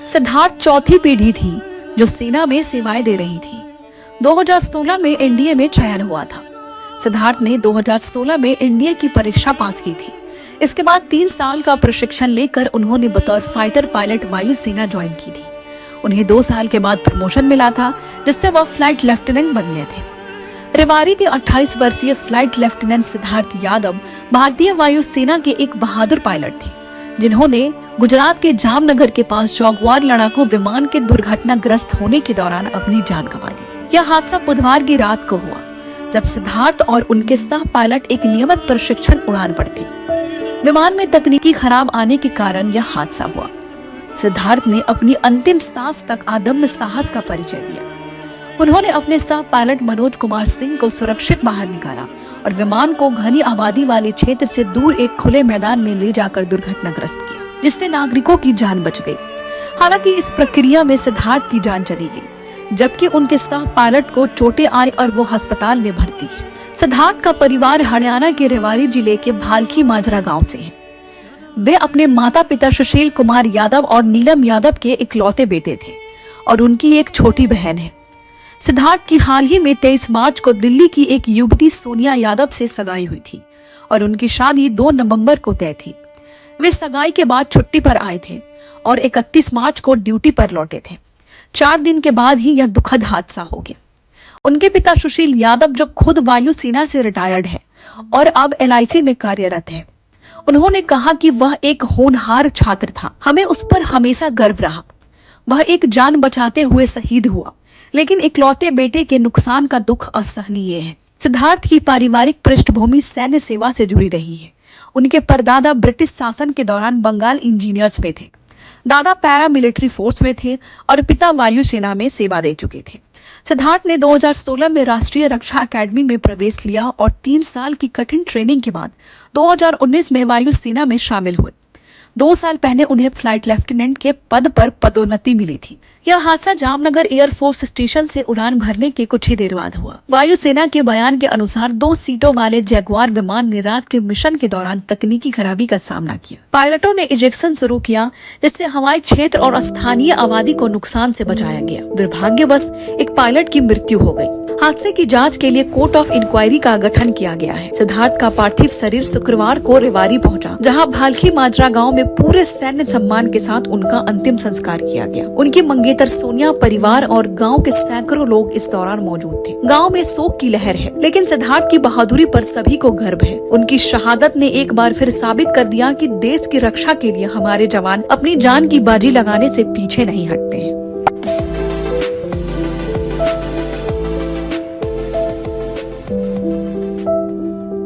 सिद्धार्थ चौथी पीढ़ी थी जो सेना में सेवाएं दे रही थी। 2016 में एनडीए में चयन हुआ था। सिद्धार्थ ने 2016 में एनडीए की परीक्षा पास की थी। इसके बाद 3 साल का प्रशिक्षण लेकर उन्होंने बतौर फाइटर पायलट वायुसेना ज्वाइन की थी। उन्हें 2 साल के बाद प्रमोशन मिला था, जिससे वह फ्लाइट लेफ्टिनेंट बन गए थे। रेवाड़ी के 28 वर्षीय फ्लाइट लेफ्टिनेंट सिद्धार्थ यादव भारतीय वायुसेना के एक बहादुर पायलट थे, जिन्होंने गुजरात के जामनगर के पास जगुआर लड़ाकू विमान के दुर्घटनाग्रस्त होने के दौरान अपनी जान गंवा दी। यह हादसा बुधवार की रात को हुआ, जब सिद्धार्थ और उनके सह पायलट एक नियमित प्रशिक्षण उड़ान पर थे। विमान में तकनीकी खराब आने के कारण यह हादसा हुआ। सिद्धार्थ ने अपनी अंतिम सांस तक अदम्य साहस का परिचय दिया। उन्होंने अपने सह पायलट मनोज कुमार सिंह को सुरक्षित बाहर निकाला और विमान को घनी आबादी वाले क्षेत्र से दूर एक खुले मैदान में ले जाकर दुर्घटनाग्रस्त किया, जिससे नागरिकों की जान बच गई। हालांकि इस प्रक्रिया में सिद्धार्थ की जान चली गई, जबकि उनके सह पायलट को चोटें आई और वो अस्पताल में भर्ती है। सिद्धार्थ का परिवार हरियाणा के रेवाड़ी जिले के भालखी माजरा गांव से है। वे अपने माता पिता सुशील कुमार यादव और नीलम यादव के इकलौते बेटे थे और उनकी एक छोटी बहन है। सिद्धार्थ की हाल ही में 23 मार्च को दिल्ली की एक युवती सोनिया यादव से सगाई हुई थी और उनकी शादी 2 नवंबर को तय थी। वे सगाई के बाद छुट्टी पर आए थे और 31 मार्च को ड्यूटी पर लौटे थे। 4 दिन के बाद ही यह दुखद हादसा हो गया। उनके पिता सुशील यादव, जो खुद वायुसेना से रिटायर्ड है और अब LIC में कार्यरत है, उन्होंने कहा कि वह एक होनहार छात्र था। हमें उस पर हमेशा गर्व रहा। वह एक जान बचाते हुए शहीद हुआ, लेकिन इकलौते बेटे के नुकसान का दुख असहनीय है। सिद्धार्थ की पारिवारिक पृष्ठभूमि सैन्य सेवा से जुड़ी रही है। उनके परदादा ब्रिटिश शासन के दौरान बंगाल इंजीनियर्स में थे, दादा पैरामिलिट्री फोर्स में थे और पिता वायुसेना में सेवा दे चुके थे। सिद्धार्थ ने 2016 में राष्ट्रीय रक्षा अकादमी में प्रवेश लिया और 3 साल की कठिन ट्रेनिंग के बाद 2019 में वायुसेना में शामिल हुए। 2 साल पहले उन्हें फ्लाइट लेफ्टिनेंट के पद पर पदोन्नति मिली थी। यह हादसा जामनगर एयरफोर्स स्टेशन से उड़ान भरने के कुछ ही देर बाद हुआ। वायुसेना के बयान के अनुसार 2 सीटों वाले जगुआर विमान ने रात के मिशन के दौरान तकनीकी खराबी का सामना किया। पायलटों ने इजेक्शन शुरू किया, जिससे हवाई क्षेत्र और स्थानीय आबादी को नुकसान से बचाया गया। दुर्भाग्यवश एक पायलट की मृत्यु हो गई। हादसे की जांच के लिए कोर्ट ऑफ इंक्वायरी का गठन किया गया है। सिद्धार्थ का पार्थिव शरीर शुक्रवार को रेवाड़ी पहुंचा, जहां भालखी माजरा गांव में पूरे सैन्य सम्मान के साथ उनका अंतिम संस्कार किया गया। उनकी मंगेतर सोनिया, परिवार और गांव के सैकड़ों लोग इस दौरान मौजूद थे। गांव में शोक की लहर है, लेकिन सिद्धार्थ की बहादुरी पर सभी को गर्व है। उनकी शहादत ने एक बार फिर साबित कर दिया कि देश की रक्षा के लिए हमारे जवान अपनी जान की बाजी लगाने से पीछे नहीं हटते हैं।